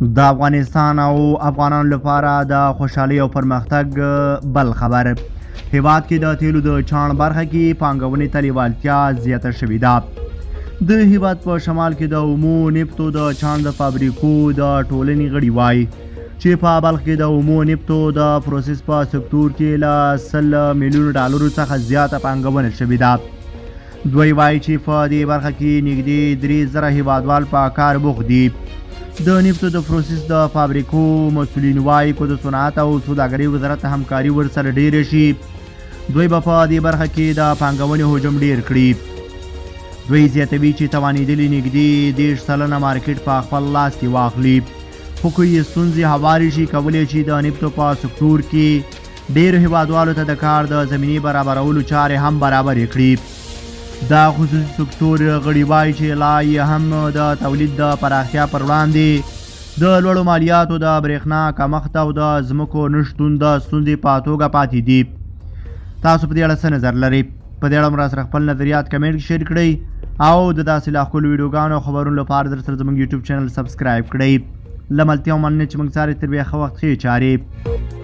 د افغانستان او افغانانو لپاره د خوشحالۍ او پرمختګ بل خبر. هیواد کې د تیلو د چاڼ برخه کې پانګونې ته لیوالتیا زیاته شوې ده. د هیواد په شمال کې د اومو نفتو د چاڼ د فابریکو د ټولنې غړي وایي چې په بلخ کې د اومو نفتو د پروسس په سکتور کې له 100 میلیونو ډالرو څخه زیاته پانګونه شوې ده. دوی وایي چې په دې برخه کې نږدې 3,000 هیوادوال په کار بوخت دي. د نفتو د پروسس د فابریکو مسؤلین وایي که د صنعت او سوداګرۍ وزارت همکاري ورسره ډیره شي دوی به په دې برخه کې د پانګونې حجم ډیر کړي. دوی زیاتوي چې توانېدلي نږدې 10% مارکیټ په خپل لاس کې واخلي خو که یې ستونزې هوارې شي کولی شي د نفتو په سکتور کې ډیرو هیوادوالو ته د کار د زمینې برابرولو چارې هم برابرې کړي. دا خصوصي سکتور غړي وایي چې لا یې هم د تولید د پراختیا پر وړاندې د لوړو مالیاتو د برېښنا کمښت او د ځمکو نه شتون د ستونزې په توګه پاتې دي. تاسو په دې اړه څه نظر لرئ؟ په دې اړه هم راسره خپل نظریات کمنټ کې شیر کړئ او د داسې لا ښکلو ویډیوګانو او خبرونو لپاره در سره زموږ یوټیوب چینل سبسکرایب کړئ. له ملتیا مننه چې موږ سره تر بیا ښه وخت ښې چارې